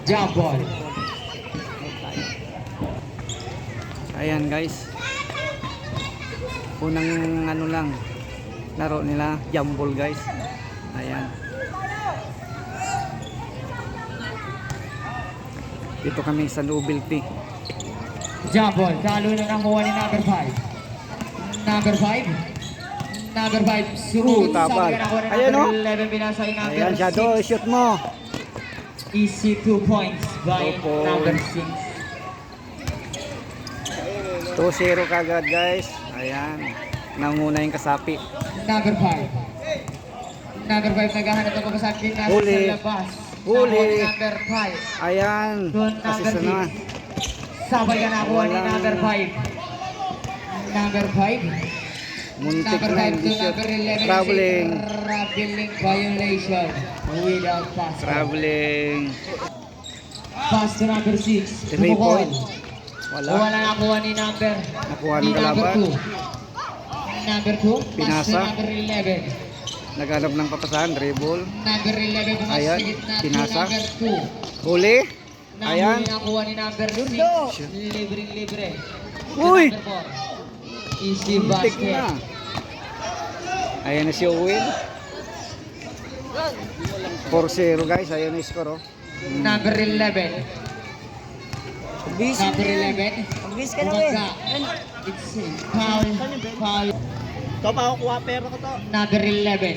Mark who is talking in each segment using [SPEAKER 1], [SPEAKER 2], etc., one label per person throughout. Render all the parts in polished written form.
[SPEAKER 1] Jump ball.
[SPEAKER 2] Ayan guys, unang ano lang laro nila, jump ball guys. Ayan, dito kami sa novelty.
[SPEAKER 1] Jump ball. Talo na nakuha ni number 5. Number 5. Number 5. Sumunod sa
[SPEAKER 2] tapal.
[SPEAKER 1] nakuha ni
[SPEAKER 2] Ayan,
[SPEAKER 1] number
[SPEAKER 2] oh.
[SPEAKER 1] 11. Binasa ni number
[SPEAKER 2] Ayan, Shadow,
[SPEAKER 1] 6.
[SPEAKER 2] shoot mo.
[SPEAKER 1] Easy 2 points by
[SPEAKER 2] 2 points.
[SPEAKER 1] number 6.
[SPEAKER 2] 2-0 kagad guys. Ayan, nanguna yung kasapi.
[SPEAKER 1] Number 5. Number 5 naghahanap ng pagkasabi na
[SPEAKER 2] Huli.
[SPEAKER 1] sa labas.
[SPEAKER 2] Huli.
[SPEAKER 1] Nakuha ni number 5.
[SPEAKER 2] Ayan,
[SPEAKER 1] Doon
[SPEAKER 2] assist
[SPEAKER 1] number
[SPEAKER 2] na naman.
[SPEAKER 1] Sabay ka nakuha ni
[SPEAKER 2] Walang-
[SPEAKER 1] number 5. Number 5.
[SPEAKER 2] Muntik
[SPEAKER 1] Number
[SPEAKER 2] na
[SPEAKER 1] 5
[SPEAKER 2] hindi
[SPEAKER 1] to
[SPEAKER 2] shoot.
[SPEAKER 1] number 11.
[SPEAKER 2] Traveling.
[SPEAKER 1] Traveling violation. Without pass.
[SPEAKER 2] Traveling.
[SPEAKER 1] Pass to number 6.
[SPEAKER 2] 3 point.
[SPEAKER 1] Wala
[SPEAKER 2] Wala.
[SPEAKER 1] nakuha ni number.
[SPEAKER 2] Nakuha ng
[SPEAKER 1] ni number
[SPEAKER 2] kalaban.
[SPEAKER 1] 2. Number 2. Pass to
[SPEAKER 2] Pinasa.
[SPEAKER 1] number 11.
[SPEAKER 2] Naghanap ng papasahan, dribble.
[SPEAKER 1] Number 11. Pumas
[SPEAKER 2] Ayan,
[SPEAKER 1] sa gitna to
[SPEAKER 2] pinasa.
[SPEAKER 1] number 2.
[SPEAKER 2] Huli.
[SPEAKER 1] Ayan.
[SPEAKER 2] Ayan.
[SPEAKER 1] Nakuha ni number 6. Libre.
[SPEAKER 2] Uy!
[SPEAKER 1] Number 4. Easy
[SPEAKER 2] Muntik
[SPEAKER 1] basket.
[SPEAKER 2] na. Ayan na si Owen. 4-0 guys, ayan na yung score oh.
[SPEAKER 1] Number 11. Number 11.
[SPEAKER 3] Bis ka na eh.
[SPEAKER 1] It's foul.
[SPEAKER 3] Ito pa ako kuha pera ko to.
[SPEAKER 1] Number 11.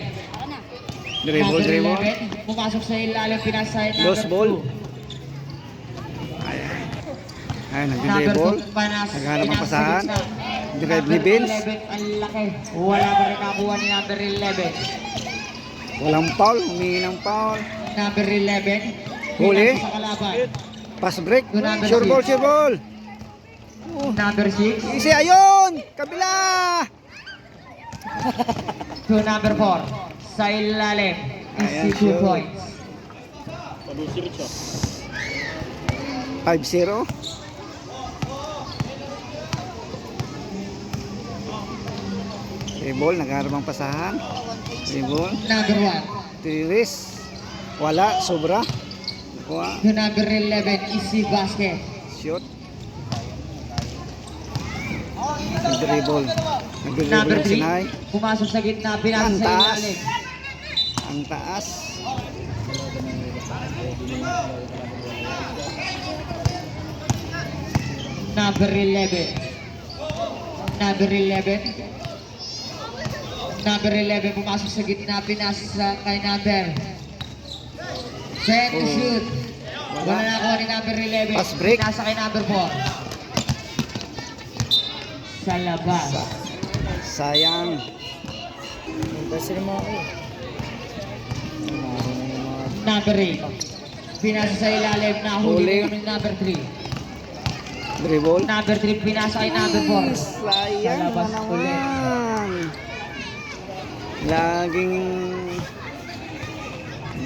[SPEAKER 2] Dribble,
[SPEAKER 1] Number
[SPEAKER 2] dribble.
[SPEAKER 1] 11. Pumasok sa ilalim, pinasay number
[SPEAKER 2] Lost ball.
[SPEAKER 1] 2.
[SPEAKER 2] Ayan. Ayan,
[SPEAKER 1] Number
[SPEAKER 2] nag-dribble.
[SPEAKER 1] 2, panas.
[SPEAKER 2] Naghanap ng
[SPEAKER 1] Pinasa
[SPEAKER 2] pasahan.
[SPEAKER 1] gitna.
[SPEAKER 2] Drive ni
[SPEAKER 1] Number
[SPEAKER 2] Vince.
[SPEAKER 1] 11, ang laki. Wala pa rin nakuha ni number 11.
[SPEAKER 2] Walang foul, humingi ng foul.
[SPEAKER 1] Number 11.
[SPEAKER 2] Huli.
[SPEAKER 1] Pinasa sa kalaban.
[SPEAKER 2] Pass break.
[SPEAKER 1] To number
[SPEAKER 2] Sure ball,
[SPEAKER 1] 6.
[SPEAKER 2] sure ball.
[SPEAKER 1] Number 6.
[SPEAKER 2] Easy, ayun! Kabila!
[SPEAKER 1] To number 4. Sa ilalim.
[SPEAKER 2] Ayan,
[SPEAKER 1] Easy 2
[SPEAKER 2] sure.
[SPEAKER 1] points.
[SPEAKER 2] 5-0. Dribble, nagharap ang pasahan. Dribble.
[SPEAKER 1] Number 1.
[SPEAKER 2] Tiris. Wala, sobra. Nakuha.
[SPEAKER 1] To number 11. Easy basket.
[SPEAKER 2] Shoot. Nag-dribble.
[SPEAKER 1] Number
[SPEAKER 2] Nag-dribble yung
[SPEAKER 1] 3.
[SPEAKER 2] sinay.
[SPEAKER 1] Pumasok sa gitna. Pinasa
[SPEAKER 2] Ang
[SPEAKER 1] sa
[SPEAKER 2] taas.
[SPEAKER 1] ilalim.
[SPEAKER 2] Ang taas.
[SPEAKER 1] Number 11. Number 11. Number 11 pumasok sa gitna, pinasa sa kay number. Set to
[SPEAKER 2] Oh.
[SPEAKER 1] shoot. Wala na ako ni number 11.
[SPEAKER 2] Pass break.
[SPEAKER 1] Pinasa kay number 4. Sa labas.
[SPEAKER 2] Sayang.
[SPEAKER 3] Kasi mo ako.
[SPEAKER 1] Number 8. Pinasa sa ilalim,
[SPEAKER 2] Huli.
[SPEAKER 1] nahuli kami number 3.
[SPEAKER 2] Dribble.
[SPEAKER 1] Number 3 pinasa kay number 4.
[SPEAKER 2] Sayang na
[SPEAKER 1] Palabas
[SPEAKER 2] naman. Laging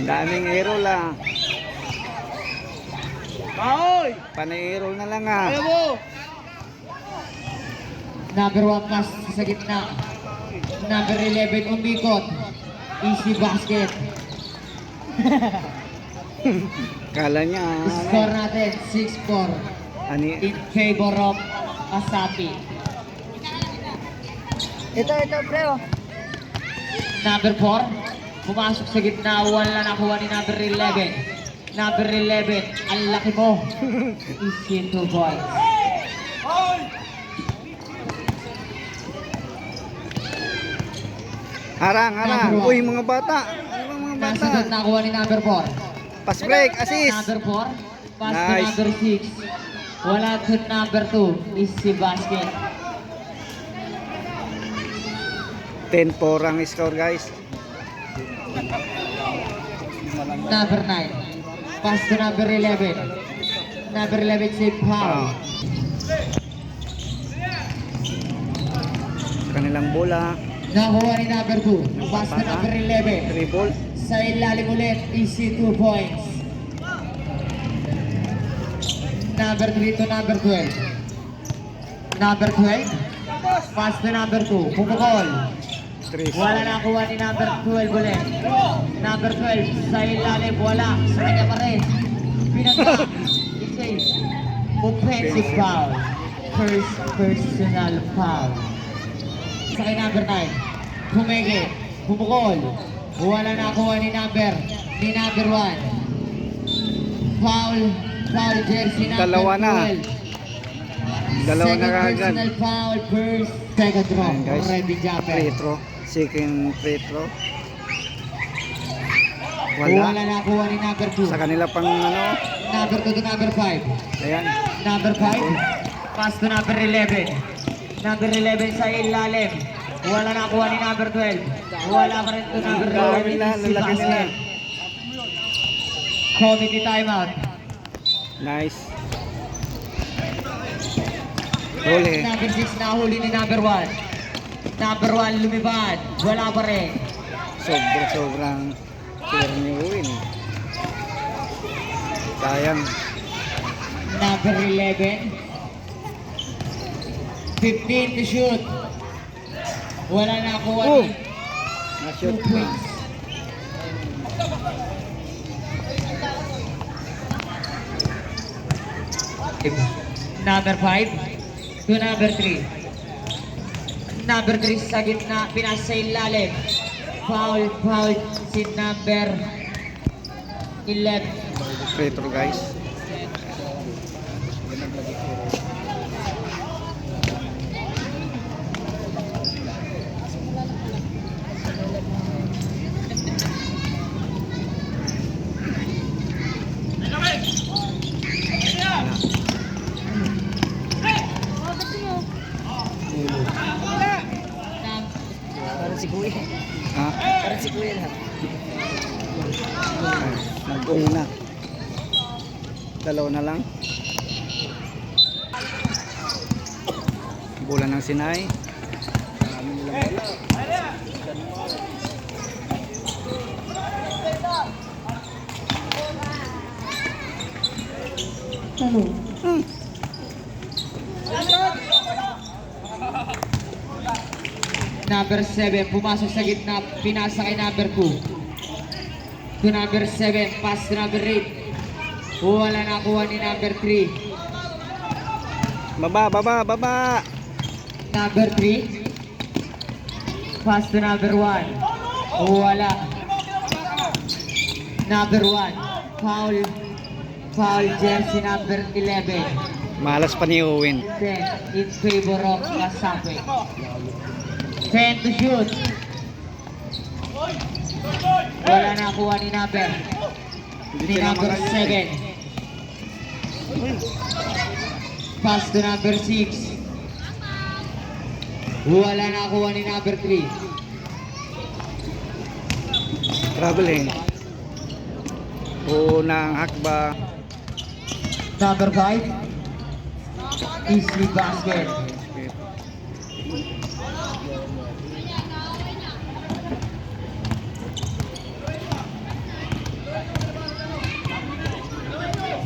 [SPEAKER 2] daming aero lang.
[SPEAKER 3] Ahoy!
[SPEAKER 2] Panay aero na lang ah.
[SPEAKER 3] Ayaw mo!
[SPEAKER 1] Number 1 pass sa gitna. Number 11 umikot. Easy basket.
[SPEAKER 2] Kala niya
[SPEAKER 1] Score natin 6-4
[SPEAKER 2] ani
[SPEAKER 1] in favor of Kasapi.
[SPEAKER 3] Ito, pre oh.
[SPEAKER 1] Number 4, pumasok sa gitna, wala nakuha ni number 11. Number 11, ang laki mo. Easy 2 points.
[SPEAKER 2] harang.
[SPEAKER 1] Number one.
[SPEAKER 2] Uy mga bata. Ano ba mga bata?
[SPEAKER 1] Nasa doon nakuha ni number 4.
[SPEAKER 2] Pass break, assist.
[SPEAKER 1] Number 4, pass to
[SPEAKER 2] Nice.
[SPEAKER 1] number 6. Wala to number 2, easy basket.
[SPEAKER 2] 10-4 ang score guys.
[SPEAKER 1] Number 9, pass to number 11. Number 11, save foul.
[SPEAKER 2] Kanilang bola.
[SPEAKER 1] Nakuha ni number 2, pass to number 11.
[SPEAKER 2] Dribble.
[SPEAKER 1] Sa ilalim ulit, easy 2 points. Number 3 to number 12. Number 12, pass to number 2. Pumukol. Wala nakuha ni number 12 ulit. Number 12, sa ilalim, wala. Sa kanya pa rin. Pinangga. It's a offensive foul. First personal foul. Sa kay number 9. Pumege. Pumukol. Wala na kuha ni number 1. Foul jersey number
[SPEAKER 2] Dalawa na.
[SPEAKER 1] 12.
[SPEAKER 2] Dalawa na
[SPEAKER 1] Second
[SPEAKER 2] kaagad.
[SPEAKER 1] personal foul, first, second throw.
[SPEAKER 2] Ayan, guys.
[SPEAKER 1] Already jumper.
[SPEAKER 2] Free throw. Second free throw.
[SPEAKER 1] Wala
[SPEAKER 2] Wala.
[SPEAKER 1] na kuha ni number 2.
[SPEAKER 2] Sa kanila pang ano.
[SPEAKER 1] Number 2 to number 5.
[SPEAKER 2] Ayan.
[SPEAKER 1] Number 5, pass to number 11. Number 11 sa ilalim. Wala na kuha ni number 12. Wala pa rin to number
[SPEAKER 2] Dami
[SPEAKER 1] 11.
[SPEAKER 2] na,
[SPEAKER 1] Si
[SPEAKER 2] lalaki nila.
[SPEAKER 1] Basket. Committee timeout.
[SPEAKER 2] Nice. Huli.
[SPEAKER 1] Number 6 na huli ni number 1. Number 1 lumipad. Wala pa rin.
[SPEAKER 2] Sobrang clear ni Uwin. Sayang.
[SPEAKER 1] Number 11. 15 to shoot. Wala na kuha
[SPEAKER 2] Oh!
[SPEAKER 1] ni
[SPEAKER 2] Na-shoot
[SPEAKER 1] 2
[SPEAKER 2] na.
[SPEAKER 1] points. Number 5 to number 3. Number 3 sa gitna, pinasa sa ilalim. Foul si number 11.
[SPEAKER 2] Free throw guys.
[SPEAKER 3] Parang si Kuya.
[SPEAKER 2] Ha?
[SPEAKER 3] Parang si Kuya lahat.
[SPEAKER 2] Nag-uli na. Dalawa na lang. Bola ng Sinay.
[SPEAKER 1] Number 7, pumasok sa gitna, pinasa kay number 2. To number 7, pass to number 8. Wala na kuha ni number 3.
[SPEAKER 2] Baba.
[SPEAKER 1] Number 3, pass to number 1. Wala. Number 1, foul jersey number 11.
[SPEAKER 2] Malas pa ni Uwin.
[SPEAKER 1] 10 in favor of Kasape. 10 to shoot. Wala na kuha ni number. Ni number 7. Pass to number 6. Wala na kuha ni number 3.
[SPEAKER 2] Traveling. Unang hakba.
[SPEAKER 1] Number 5. Easy basket.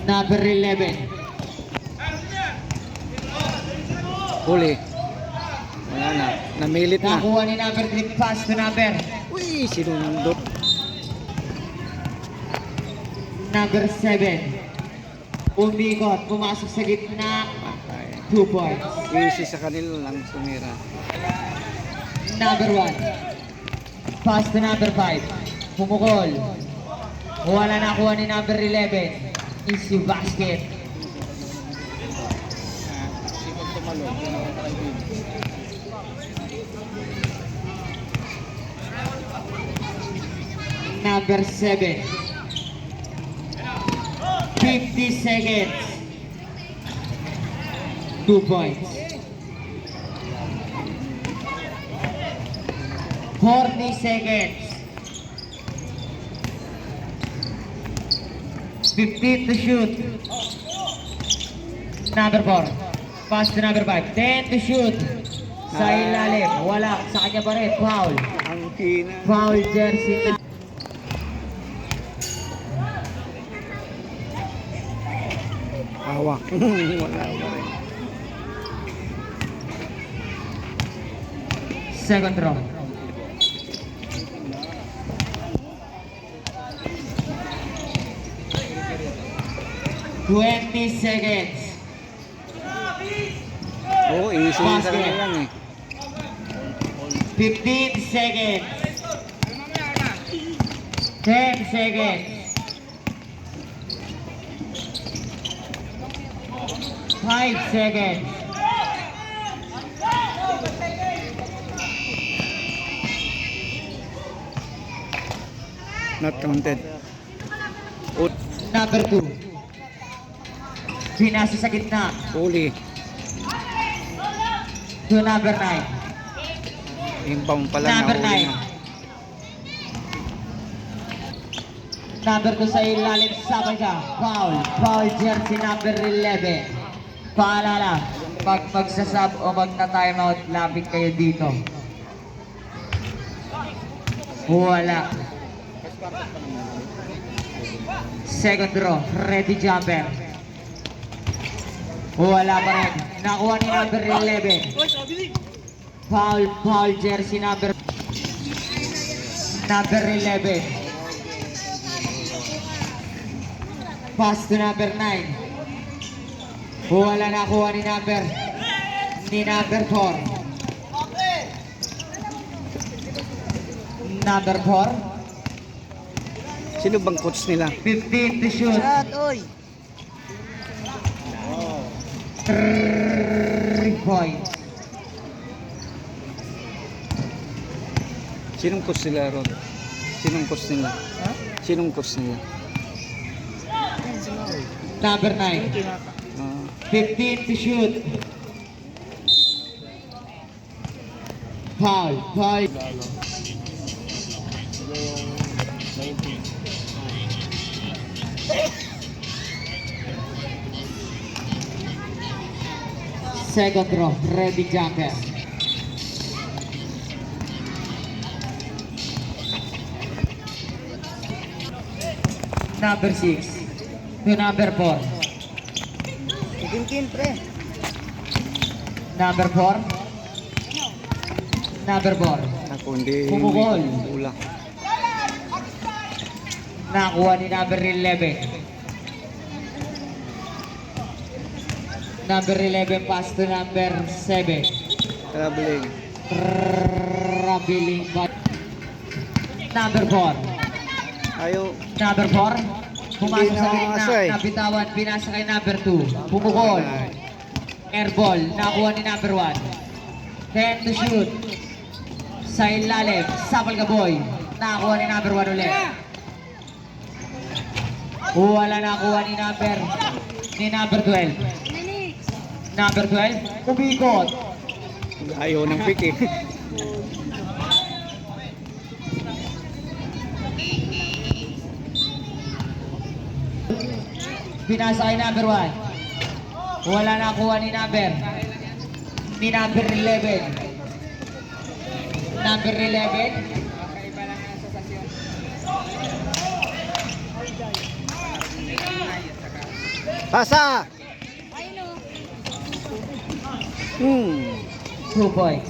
[SPEAKER 1] Number 11.
[SPEAKER 2] Huli. Wala na. Namilit na.
[SPEAKER 1] Nakuha ni number 3. Pass to number.
[SPEAKER 2] Uy, sinundot.
[SPEAKER 1] Number 7. Umikot. Pumasok sa gitna. 2 points.
[SPEAKER 2] Easy sa kanila lang sumira.
[SPEAKER 1] Number 1. Pass to number 5. Pumukol. Wala na kuha ni number 11. Easy basket. Number 7. 50 seconds. 2 points. 40 seconds. 15 to shoot. Number 4. Pass to number 5. 10 to shoot. Sa ilalim. Wala. Sa kanya pa rin. Foul.
[SPEAKER 2] Ang kina.
[SPEAKER 1] Foul jersey na.
[SPEAKER 2] Hawak. Wala pa rin.
[SPEAKER 1] Second row. 20 seconds.
[SPEAKER 2] Oo, easy sa
[SPEAKER 1] Basket.
[SPEAKER 2] kanila yan eh.
[SPEAKER 1] 15 seconds. 10 seconds. 5 seconds.
[SPEAKER 2] Not counted. Ut,
[SPEAKER 1] Number 2. Pinasa sa gitna.
[SPEAKER 2] uli.
[SPEAKER 1] To number 9.
[SPEAKER 2] Inbound pala
[SPEAKER 1] Number
[SPEAKER 2] na uli
[SPEAKER 1] 9.
[SPEAKER 2] na.
[SPEAKER 1] Number 2 sa ilalim, sabay ka. Foul. Foul jersey number 11. Paalala, pag magsasab o magta-timeout, lapit kayo dito. Wala. Second row, ready jumper. Wala pa rin. Nakuha ni number 11. Foul, foul jersey number 11. Pass to number 9. Wala nakuha ni number 4. Number 4.
[SPEAKER 2] Sino bang coach nila?
[SPEAKER 1] 15 to shoot.
[SPEAKER 3] Shot, oy!
[SPEAKER 1] 3 points.
[SPEAKER 2] Sinong coach nila ron? Sinong coach nila?
[SPEAKER 3] Ha?
[SPEAKER 2] Sinong coach nila?
[SPEAKER 3] Yan, si Maui.
[SPEAKER 1] Number 9.
[SPEAKER 3] Yung kinata.
[SPEAKER 1] 15 to shoot. Foul. Foul. Second row, ready jumper. Number 6 to number 4.
[SPEAKER 3] Kin, pre.
[SPEAKER 1] Number 4. Number 4.
[SPEAKER 2] Ako hindi.
[SPEAKER 1] Pumukol.
[SPEAKER 2] Ula.
[SPEAKER 1] Nakuha ni number 11. Number 11 pass to number 7.
[SPEAKER 2] Traveling.
[SPEAKER 1] Traveling back. Number 4.
[SPEAKER 2] Ayaw.
[SPEAKER 1] Number 4. Pumasok
[SPEAKER 2] Hindi
[SPEAKER 1] sa
[SPEAKER 2] na
[SPEAKER 1] gitna.
[SPEAKER 2] asa eh.
[SPEAKER 1] Nabitawan. Pinasa kay number 2. Pumukol. Airball. Nakuha ni number 1. 10 to shoot. Sa ilalim. Sapal ka boy. Nakuha ni number 1 ulit. Wala nakuha ni number 12. Number 12. Umikot.
[SPEAKER 2] Ayaw ng pick eh.
[SPEAKER 1] Pinasa kay number 1. Wala nakuha ni number 11. Number 11.
[SPEAKER 2] Pasa!
[SPEAKER 1] 2 points.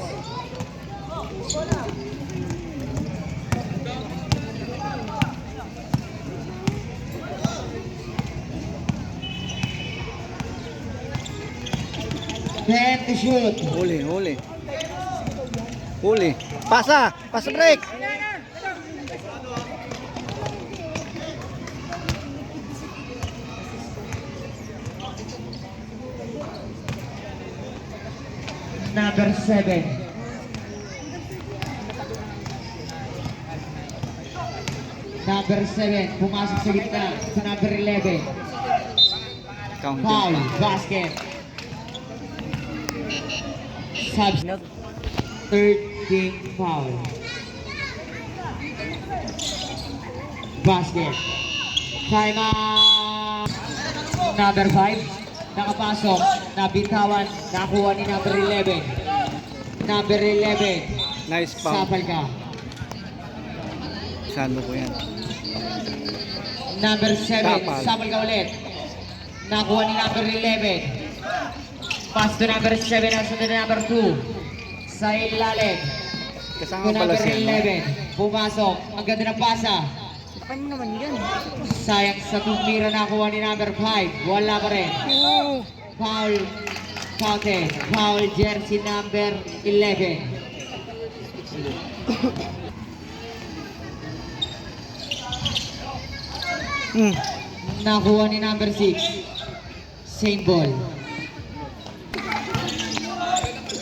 [SPEAKER 1] Ten to shoot.
[SPEAKER 2] Huli, huli. Huli. Pasa! Pasa break!
[SPEAKER 1] Number 7. Number 7. Pumasok sa gitna. Sa number 11. Foul.
[SPEAKER 2] Counting.
[SPEAKER 1] Basket. Subs. Third team foul. Basket. Time out. Number 5. Nakapasok. Nabitawan. Nakuha ni number 11. Number 11.
[SPEAKER 2] Nice foul.
[SPEAKER 1] Sapal ka.
[SPEAKER 2] Sando ko yan.
[SPEAKER 1] Number 7.
[SPEAKER 2] Sapal.
[SPEAKER 1] Sapal ka ulit. Nakuha ni number 11. Pass to number 7. Ang sunod na number 2. Sa ilalim.
[SPEAKER 2] Kasama
[SPEAKER 1] To
[SPEAKER 2] pala
[SPEAKER 1] number
[SPEAKER 2] siya. No?
[SPEAKER 1] 11. Pumasok. Ang ganda ng pasa.
[SPEAKER 3] Tapan mo naman yan.
[SPEAKER 1] Sayang sa tumira nakuha ni number 5. Wala pa rin.
[SPEAKER 3] Oo.
[SPEAKER 1] Foul. Counted. Foul jersey number 11.
[SPEAKER 2] Hmm.
[SPEAKER 1] Nakuha ni number 6. Same ball.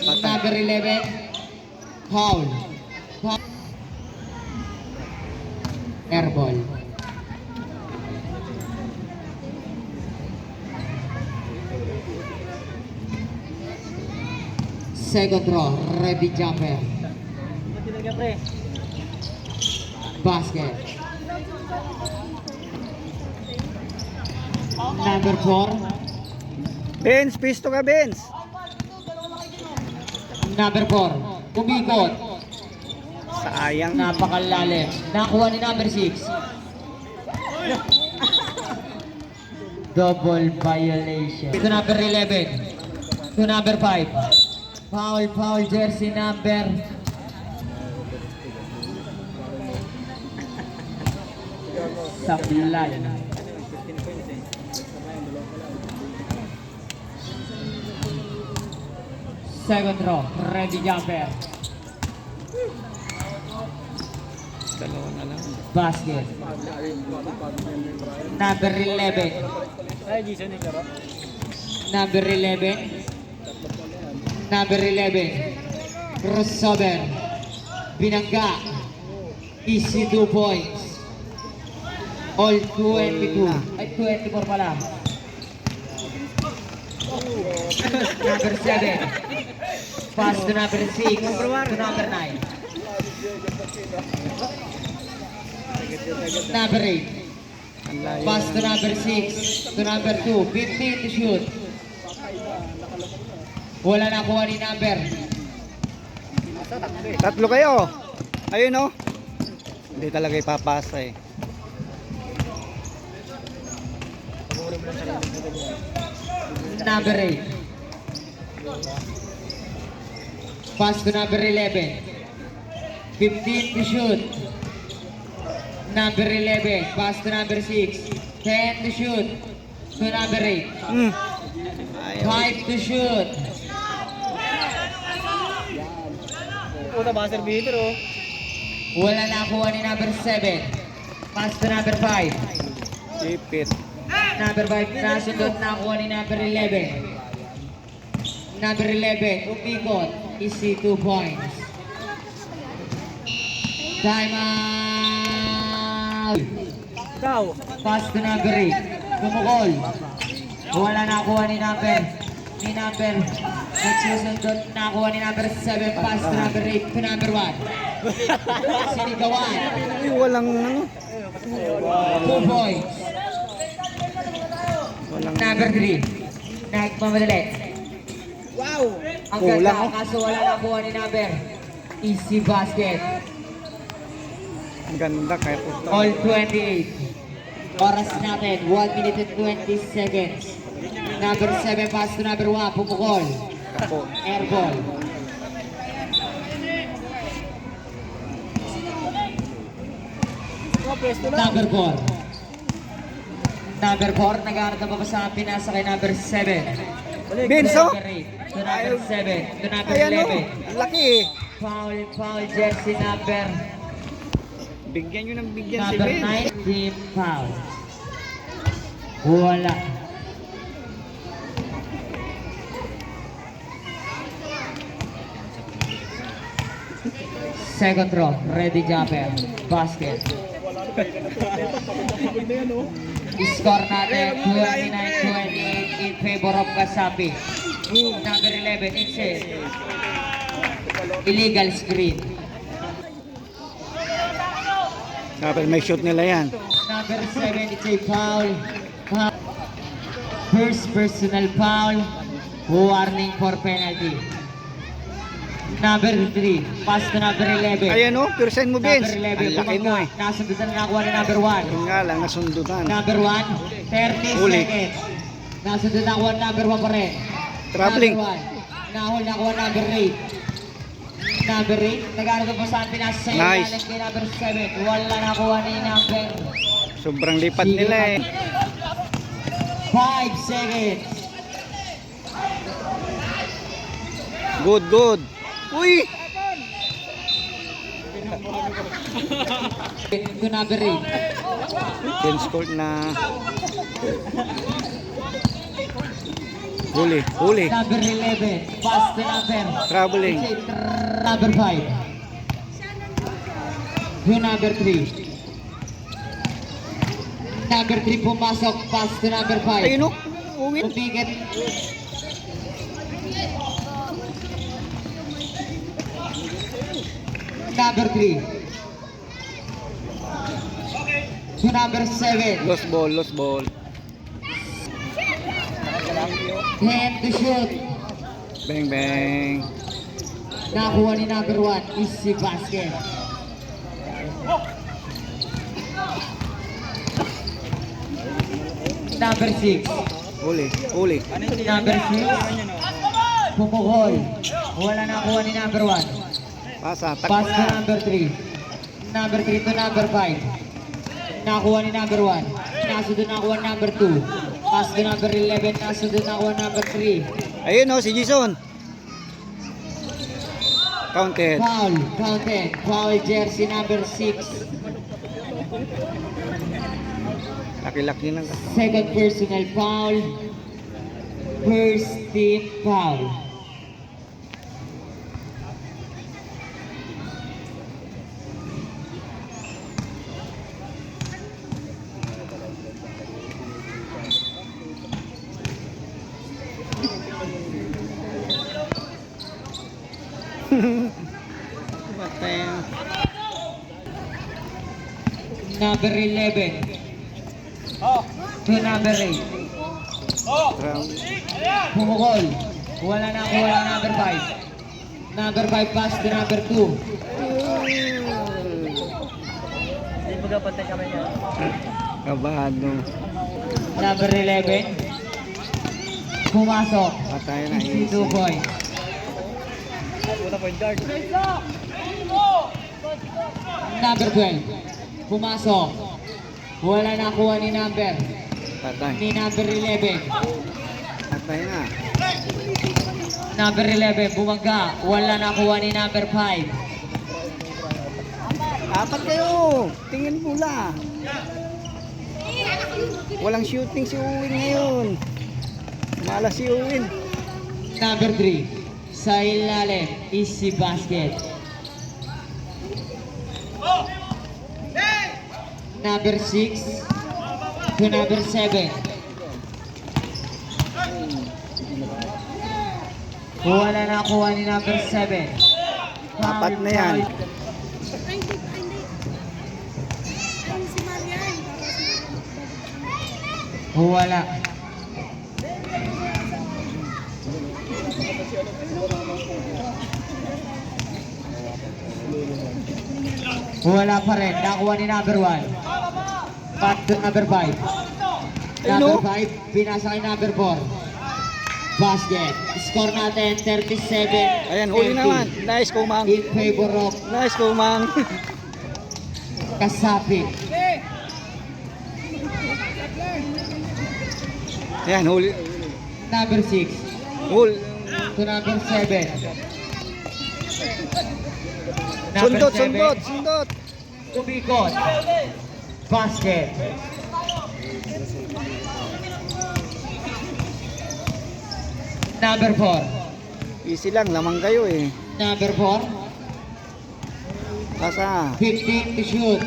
[SPEAKER 1] Number 11. Foul. Foul. Air ball. Second throw. Ready jumper. Basket. Number 4.
[SPEAKER 2] Benz, pisto ka, Benz.
[SPEAKER 1] Number 4. Umikot.
[SPEAKER 2] Sayang.
[SPEAKER 1] Napakalalim. Nakuha ni number 6. Double violation. To number 11. To number 5. Foul jersey number. Sablay. Second row. Ready jumper.
[SPEAKER 2] Dalawa na lang.
[SPEAKER 1] Basket. Number 11. Number 11. Number 11. Crossover. Binangga. Easy 2 points. All 22. Ay, 24 pala. Number 7. Pass to number 6. To number 9. Number 8.
[SPEAKER 2] Ang layo.
[SPEAKER 1] Pass to number 6. To number 2. 15 to shoot. Wala na kuha ni number.
[SPEAKER 2] Tatlo kayo. Ayun oh. Hindi talaga ipapasa eh.
[SPEAKER 1] Number 8. Pass to number 11. 15 to shoot. Number 11. Pass to number 6. 10 to shoot. To number 8.
[SPEAKER 2] Hmm. Ayaw.
[SPEAKER 1] 5 to shoot.
[SPEAKER 3] Puta ba beater oh.
[SPEAKER 1] Wala na kuha ni number 7. Pass to number 5.
[SPEAKER 2] Ipit.
[SPEAKER 1] Number 5, nasundot na kuha ni number 11. Number 11, umikot. Easy 2 points. Time out!
[SPEAKER 3] Ikaw.
[SPEAKER 1] Pass to number 8. Kumukol. Wala na kuha ni number. Nagsusundot na kuha ni number 7. Pass to number 8 to number 1. Sinigawan.
[SPEAKER 2] Ay, walang ano.
[SPEAKER 1] 2 points.
[SPEAKER 2] Walang
[SPEAKER 1] Number 3. Nagmamadali.
[SPEAKER 3] Wow.
[SPEAKER 1] Ang
[SPEAKER 2] Kulang,
[SPEAKER 1] ganda,
[SPEAKER 2] oh.
[SPEAKER 1] kaso wala na kuha ni number. Easy basket.
[SPEAKER 2] ang ganda kaya puto.
[SPEAKER 1] All 28. Oras natin, 1 minute and 20 seconds. Number 7 pass to number 1, pumukol.
[SPEAKER 2] Kapo.
[SPEAKER 1] Air ball. Number 4. Number 4, nag-aaral na ba sa pinasa kay number 7?
[SPEAKER 2] Benzo?
[SPEAKER 1] Number 8 to number 7 to number
[SPEAKER 2] Ayan oh.
[SPEAKER 1] 11.
[SPEAKER 2] Ang laki eh.
[SPEAKER 1] Foul jersey number
[SPEAKER 2] Bigyan nyo ng bigyan si
[SPEAKER 1] number
[SPEAKER 2] Benz.
[SPEAKER 1] 9, team foul. Wala. Second row, ready jumper, basket. Score natin 29-28 in favor of Kasapi. Number 11, it's a illegal screen.
[SPEAKER 2] Dapat may shoot nila yan.
[SPEAKER 1] Number 7, it's a foul. First personal foul. Warning for penalty. Number 3, pass to number 11.
[SPEAKER 2] Ayan oh, percent mo Benz.
[SPEAKER 1] Number 11,
[SPEAKER 2] Ang laki mo eh.
[SPEAKER 1] nasundutan na nakuha ni number 1.
[SPEAKER 2] Yun nga lang, nasundutan.
[SPEAKER 1] Number 1, 30
[SPEAKER 2] Huli.
[SPEAKER 1] seconds. Nasundutan na nakuha number 1 pa rin.
[SPEAKER 2] Traveling.
[SPEAKER 1] Number 1, nahul na nakuha number 8. Number 8, nag-aarap po saan pinasa sa
[SPEAKER 2] Nice.
[SPEAKER 1] ilalim kay number 7. Wala nakuha ni number
[SPEAKER 2] Sobrang lipat nila eh.
[SPEAKER 1] 5 seconds.
[SPEAKER 2] Good, good. Uy!
[SPEAKER 1] To number 8.
[SPEAKER 2] Ten scored na. Huli, huli.
[SPEAKER 1] Number 11, pass to number
[SPEAKER 2] Traveling.
[SPEAKER 1] number 5. To number 3. Number 3 pumasok, pass to number 5.
[SPEAKER 2] Ayun o. Uwi.
[SPEAKER 1] Umigit. Number 3. To number 7.
[SPEAKER 2] Lost ball, lost ball.
[SPEAKER 1] Hand to shoot.
[SPEAKER 2] Bang, bang.
[SPEAKER 1] Nakuha ni number 1. Easy basket. Number 6.
[SPEAKER 2] Huli, huli.
[SPEAKER 1] Number 6. Pumukol. Wala nakuha ni number 1.
[SPEAKER 2] Pasa,
[SPEAKER 1] Pass to
[SPEAKER 2] takbo na.
[SPEAKER 1] number 3. Number 3 to number 5. Nakuha ni number 1. Nasunod nakuha ni number 2. Pass to number 11. Nasunod nakuha number 3.
[SPEAKER 2] Ayun o, si Jason. Counted.
[SPEAKER 1] Foul. Counted. Foul jersey number 6.
[SPEAKER 2] Laki-laki ng
[SPEAKER 1] Second personal foul. First team foul. Number 11 to number 8. Pumukol. Wala na ako, wala number 5. Number 5 pass to number 2.
[SPEAKER 3] Hindi mo kapantay kami niya.
[SPEAKER 2] Kabado.
[SPEAKER 1] Number 11. Pumasok.
[SPEAKER 2] Patay na.
[SPEAKER 1] Easy 2 points.
[SPEAKER 3] Una point guard.
[SPEAKER 1] Number 12. Pumasok. Wala na kuha ni number.
[SPEAKER 2] Patay.
[SPEAKER 1] Ni number 11.
[SPEAKER 2] Patay na.
[SPEAKER 1] Number 11. Bumangga. Wala na kuha ni number 5.
[SPEAKER 2] Apat kayo. Tingin pula. Walang shooting si Uwin ngayon. Malas si Uwin.
[SPEAKER 1] Number 3. Sa ilalim. Easy basket. Number 6 to number 7. Wala na kuha ni number 7.
[SPEAKER 2] Apat na yan.
[SPEAKER 1] Wala. Wala pa rin. Nakuha ni number 1. Back to number 5. Number 5, pinasa kay number 4. Basket. Score natin 37.
[SPEAKER 2] Ayan, huli naman. Nice kumang.
[SPEAKER 1] In favor of
[SPEAKER 2] Nice kumang.
[SPEAKER 1] Kasapi.
[SPEAKER 2] Ayan, huli.
[SPEAKER 1] Number 6
[SPEAKER 2] Huli.
[SPEAKER 1] to number 7. Number
[SPEAKER 2] Sundot,
[SPEAKER 1] 7,
[SPEAKER 2] sundot, sundot.
[SPEAKER 1] Tumikot. Basket. Number 4.
[SPEAKER 2] Easy lang, lamang kayo eh.
[SPEAKER 1] Number 4.
[SPEAKER 2] Pasa.
[SPEAKER 1] 15 to shoot.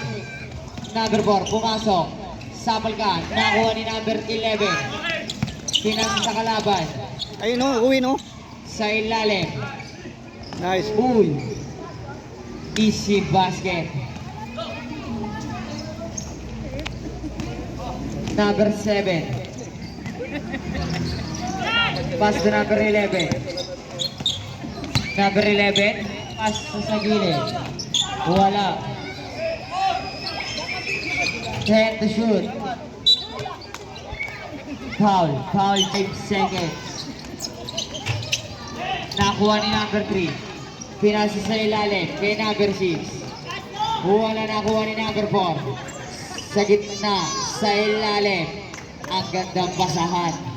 [SPEAKER 1] Number 4, pumasok. Sapal ka. Nakuha ni number 11. Pinasa sa kalaban.
[SPEAKER 2] Ayun o, Uwin o.
[SPEAKER 1] Sa ilalim.
[SPEAKER 2] Nice.
[SPEAKER 1] Bull. Easy basket. Number 7. Pass to number 11. Number 11. Pass sa gilid. Wala. 10 to shoot. Foul. Foul 5 seconds. Nakuha ni number 3. Pinasa sa ilalim kay number 6. Wala na kuha ni number 4. Sa gitna, sa ilalim. Ang gandang basahan.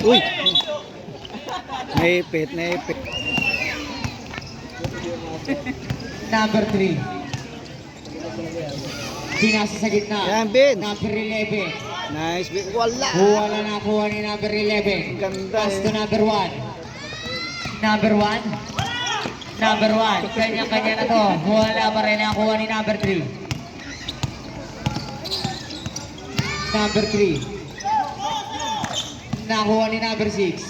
[SPEAKER 2] Uy! Naipit, naipit.
[SPEAKER 1] Number 3. Pinasa sa gitna.
[SPEAKER 2] Yan, Vince.
[SPEAKER 1] Number 11.
[SPEAKER 2] Nice. Wala.
[SPEAKER 1] Wala na kuha ni number 11.
[SPEAKER 2] Ganda
[SPEAKER 1] Pass to
[SPEAKER 2] eh.
[SPEAKER 1] number 1. Number 1. Number 1. Kanya-kanya na to. Wala pa rin nakuha ni number 3. Number 3. Nakuha ni number 6.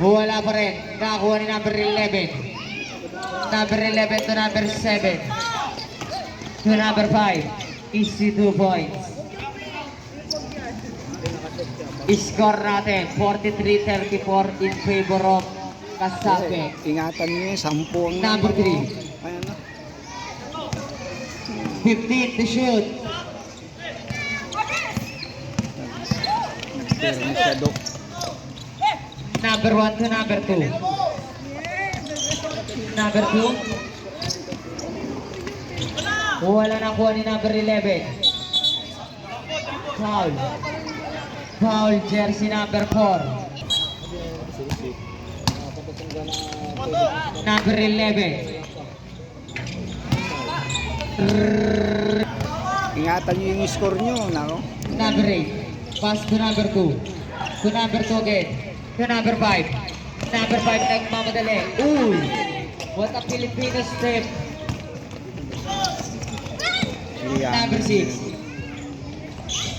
[SPEAKER 1] Wala pa rin. Nakuha ni number 11. Number 11 to number 7. To number 5. Easy 2 points. Score natin, 43-34 in favor of Kasape.
[SPEAKER 2] Ingatan nyo yung 10 ang
[SPEAKER 1] Number 3.
[SPEAKER 2] Ayan na.
[SPEAKER 1] 15 to shoot.
[SPEAKER 2] Pero na siya, Dok.
[SPEAKER 1] Number 1 to number 2. Number 2. Wala na kuha ni number 11. Foul. Foul jersey number 4. Number 11.
[SPEAKER 2] Ingatan nyo yung score nyo. Nako.
[SPEAKER 1] Number 8. Pass to number 2. To number 2 again. To number 5. Number 5 nagmamadali. Uy! What a Filipino step. Number 6.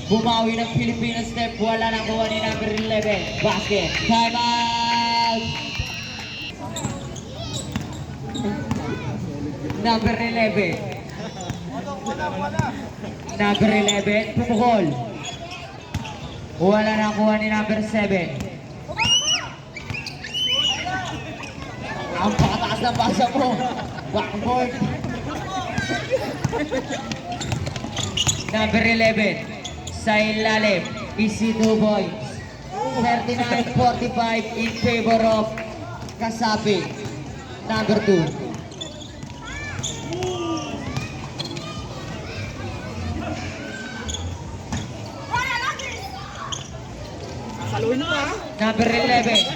[SPEAKER 1] Bumawi ng Filipino step. Wala nang kuha ni number 11. Basket. Time out! Number 11. Number 11. Pumukol. Wala nang kuha ni number 7. Ang pakataas ng basa mo. Backboard. Number 11. Sa ilalim. Easy 2 points. 39-45 in favor of Kasapi. Number 2. Number 11.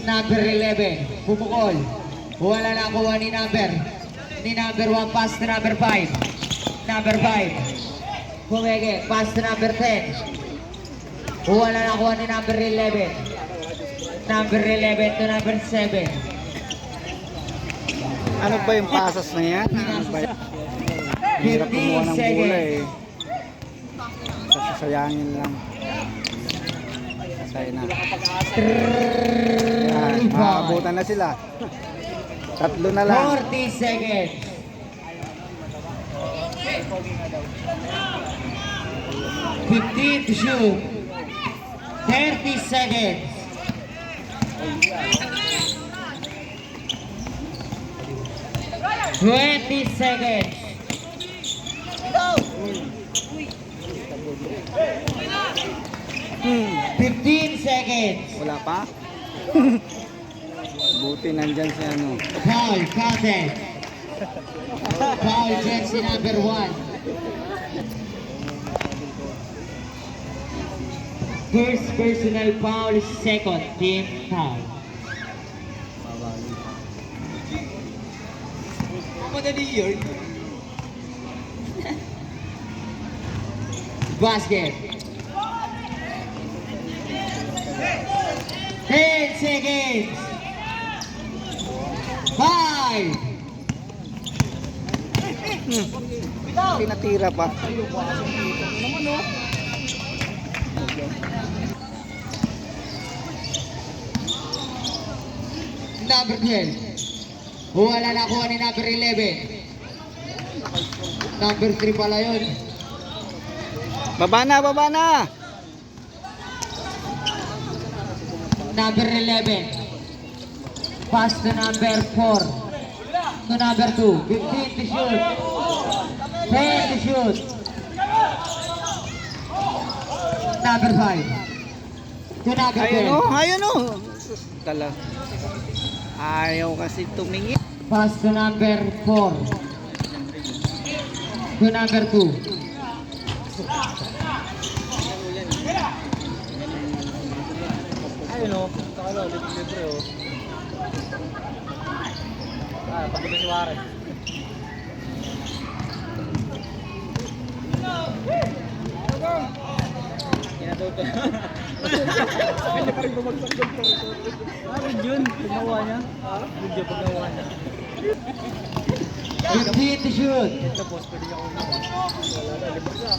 [SPEAKER 1] Number 11. Pumukol. Wala na kuha ni number 1. Pass to number 5. Number 5. Pumege. Pass to number 10. Wala na kuha ni number 11. Number 11 to number 7.
[SPEAKER 2] Ano ba yung pasas na yan? Ano ba yan? Hirap kumuha ng bola eh. Sasayangin lang. Sasay na. Yan, makakabutan na sila. 3 na lang.
[SPEAKER 1] 40 seconds. $15 to shoot. 30 seconds. 20 seconds.
[SPEAKER 2] Hmm.
[SPEAKER 1] 15 seconds.
[SPEAKER 2] Wala pa? Buti nandyan si ano.
[SPEAKER 1] Foul, counted. Foul jersey number 1. First personal foul, second team foul. Basket. 10 seconds. 5.
[SPEAKER 2] Tinatira pa.
[SPEAKER 1] Number 12. Wala na kuha ni number 11. Number 3 pala yun.
[SPEAKER 2] Baba na, baba na.
[SPEAKER 1] Number 11. Pass to number 4. To number 2. 15 to shoot. 10 to shoot. Number 5. To number 10.
[SPEAKER 2] Ayun oh, ayun oh. Sus, tala. Ayaw kasi tumingin.
[SPEAKER 1] Pass to number 4. To number 2.
[SPEAKER 3] Ayun o. Takala, libre o. Pagkita si Warren. Kinatuto. Pwede pa rin bumagsak doon. Yun, pagnawa niya. Video pagnawa niya.
[SPEAKER 1] 15 to shoot.
[SPEAKER 3] Ito boss, pwede niya kung wala na, libre ka.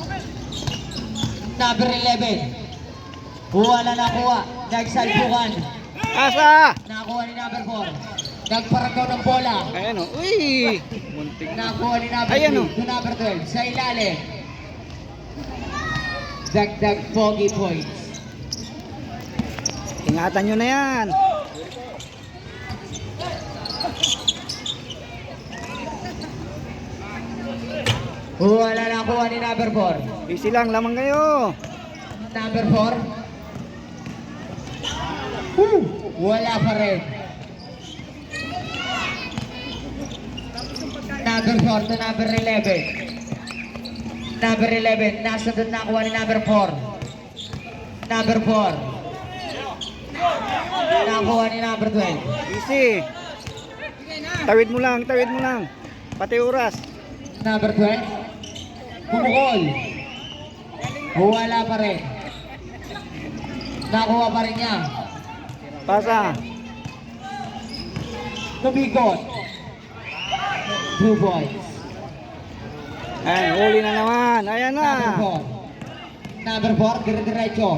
[SPEAKER 1] Number 11. Wala na kuha. Nagsalpukan.
[SPEAKER 2] Asa?
[SPEAKER 1] Nakuha ni number 4. Nagparagaw ng bola.
[SPEAKER 2] Ayan oh. Uy! Muntik na.
[SPEAKER 1] Nakuha ni number
[SPEAKER 2] Ayan,
[SPEAKER 1] 3.
[SPEAKER 2] oh.
[SPEAKER 1] To number 12. Sa ilalim. Dagdag pogi points.
[SPEAKER 2] Ingatan nyo na yan.
[SPEAKER 1] Wala na kuha ni number 4.
[SPEAKER 2] Easy lang, lamang kayo.
[SPEAKER 1] Number 4. Wala pa rin. Number 4 to number 11. Number 11. Nasa doon nakuha ni number 4. Number 4. Nakuha ni number 12.
[SPEAKER 2] Easy. Tawid mo lang, tawid mo lang. Pati oras.
[SPEAKER 1] Number 12. Pumukol. Wala pa rin. Nakuha pa rin niya.
[SPEAKER 2] Pasa.
[SPEAKER 1] Tumigot. 2 points.
[SPEAKER 2] Ayan, huli na naman. Ayan na.
[SPEAKER 1] Number 4, dire-diretso.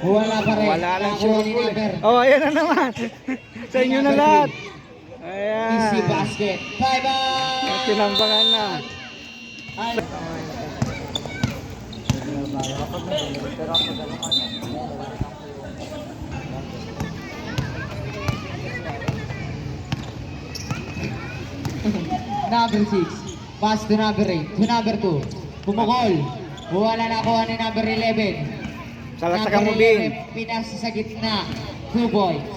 [SPEAKER 1] Wala pa rin.
[SPEAKER 2] Wala lang
[SPEAKER 1] Nakuha
[SPEAKER 2] sure
[SPEAKER 1] ni
[SPEAKER 2] goal.
[SPEAKER 1] number.
[SPEAKER 2] Oh, ayan na naman. Sa inyo na lahat.
[SPEAKER 1] Easy
[SPEAKER 2] Ayan.
[SPEAKER 1] basket. Bye-bye!
[SPEAKER 2] Tinambangan na.
[SPEAKER 1] Ay. Number 6. Pass to number 8. To number 2. Pumukol. Wala na kuha ni number 11.
[SPEAKER 2] Salaksakan mo,
[SPEAKER 1] Number
[SPEAKER 2] Bin.
[SPEAKER 1] 11, pinasa sa gitna. 2 points.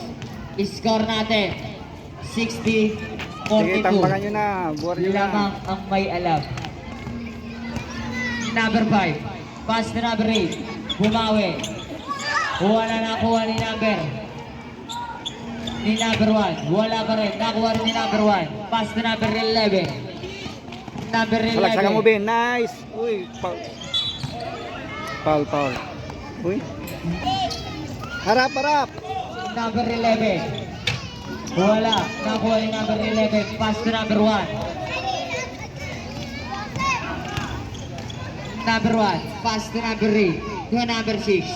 [SPEAKER 1] Score natin. 60-42.
[SPEAKER 2] Sige, tambangan nyo na. Buwar nyo na.
[SPEAKER 1] Lamang ang may alam. Number 5. Pass to number 8. Bumawi. Wala na kuha ni number 1. Wala pa rin. Nakuha rin ni number 1. Pass to number 11. Number 11.
[SPEAKER 2] Salaksakan mo, Ben. Nice. Uy, foul. Foul, foul. Uy. Harap, harap.
[SPEAKER 1] Number 11. Wala. Nakuha ni number 11. Pass to number 1. Number 1. Pass to number 8. To number 6.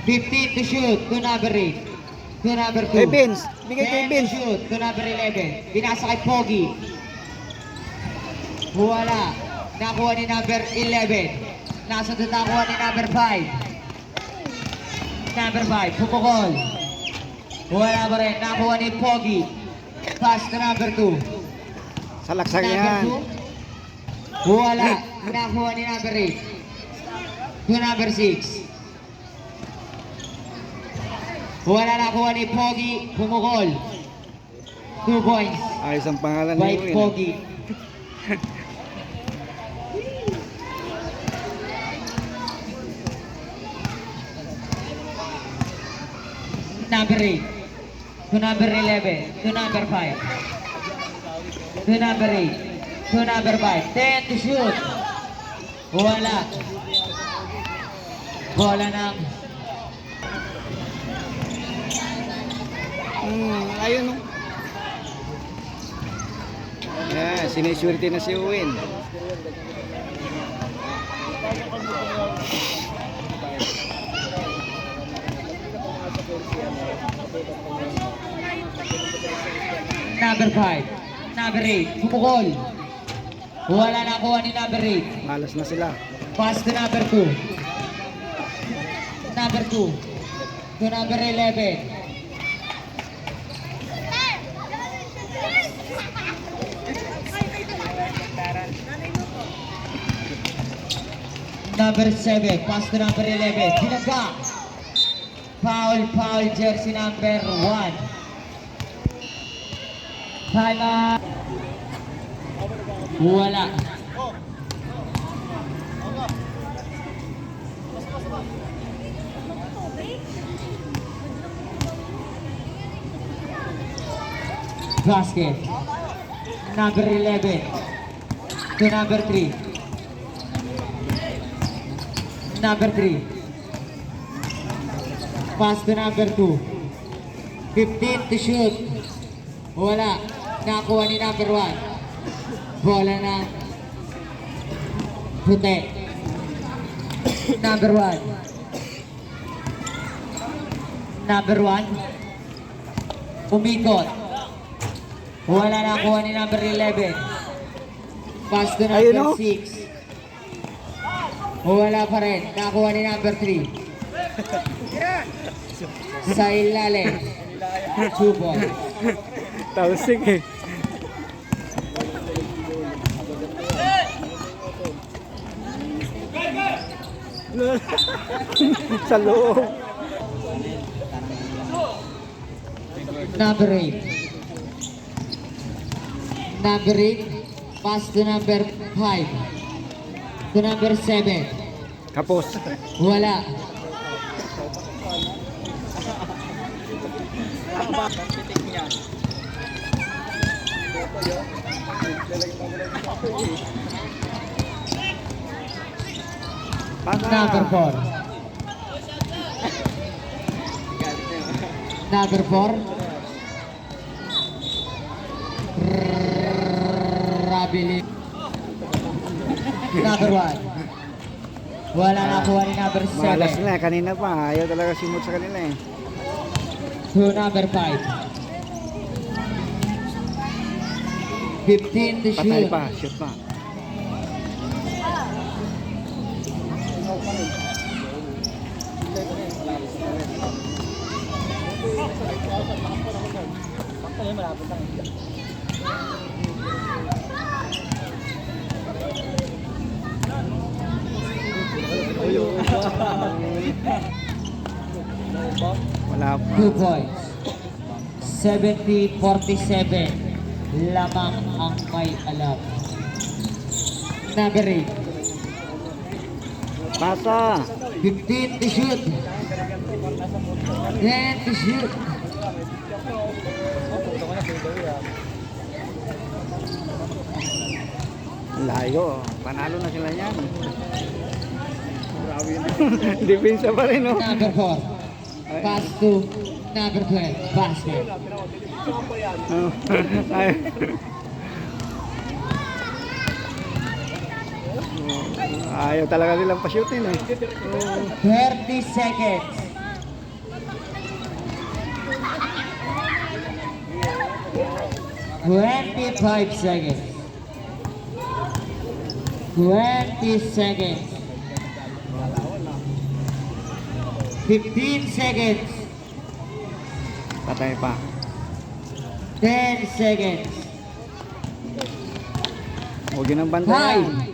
[SPEAKER 1] 15 to shoot. To number 8. To number 2.
[SPEAKER 2] Kay Vince. Bigay kay
[SPEAKER 1] 10 to
[SPEAKER 2] Vince.
[SPEAKER 1] shoot. To number 11. Binasa kay Pogi. Wala. Nakuha ni number 11. Nasa doon nakuha ni number 5. Number 5. Pupukol. Wala pa rin. Nakuha ni Pogi. Pass to number 2.
[SPEAKER 2] Salaksak
[SPEAKER 1] Number
[SPEAKER 2] yan.
[SPEAKER 1] 2. Wala. Nakuha ni number 8. To number 6. Wala nakuha ni Pogi. Pumukol. 2 points.
[SPEAKER 2] Ayos ang pangalan
[SPEAKER 1] By
[SPEAKER 2] ni Win.
[SPEAKER 1] Pogi. Number 8. To number 11. To number 5. To number 8. To number 5. 10 to shoot. Wala. Bola ng
[SPEAKER 2] Ayun oh. Yeah, siniswerte na si Win.
[SPEAKER 1] number 5. Number 8. Pumukol. Wala na kuha ni number 8.
[SPEAKER 2] Malas na sila.
[SPEAKER 1] Pass to number 2. Number 2. To number 11. Number 7. Pass to number 11. Binaga. Foul, jersey number 1. Time out. Wala. Basket. Number 11 to number 3. Number 3. Pass to number 2. 15 to shoot. Wala. Nakuha ni number 1. Bola na puti. Number 1. Number 1. Umikot. Wala nakuha ni number 11. Pass to
[SPEAKER 2] Ayun,
[SPEAKER 1] number
[SPEAKER 2] oh.
[SPEAKER 1] 6. Wala pa rin. Nakuha ni number 3. Sa ilalim. 2 ball.
[SPEAKER 2] Tausig eh. Sa loob.
[SPEAKER 1] Number 8. Number 8. Pass to number 5. To number 7.
[SPEAKER 2] Kapos.
[SPEAKER 1] Wala. Number 4. Number 4. Rabili. Number 1. Wala nakuha ni number
[SPEAKER 2] Malas
[SPEAKER 1] 7.
[SPEAKER 2] na. Kanina pa. Ayaw talaga simot sa kanila eh.
[SPEAKER 1] To number 5. 15 to
[SPEAKER 2] Patay
[SPEAKER 1] shoot.
[SPEAKER 2] pa. Shoot pa.
[SPEAKER 3] Malapit lang.
[SPEAKER 2] Wala pa.
[SPEAKER 1] 2 points. 70-47. Lamang ang may alam. Number 8.
[SPEAKER 2] Pasa.
[SPEAKER 1] 15 to shoot. 10 to shoot.
[SPEAKER 2] Layo. Panalo na sila yan. Depensa pa rin oh.
[SPEAKER 1] Number 4. Pass to number 12. Basket.
[SPEAKER 2] Ay. Ayaw talaga nilang pa-shootin eh.
[SPEAKER 1] 30 seconds. $25 seconds. 20 seconds. 15 seconds.
[SPEAKER 2] Patay pa.
[SPEAKER 1] 10 seconds.
[SPEAKER 2] Huwag yun ang banda.
[SPEAKER 1] 5.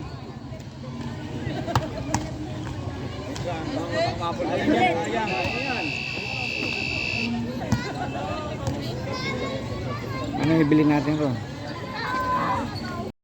[SPEAKER 2] Ano ibili natin ron?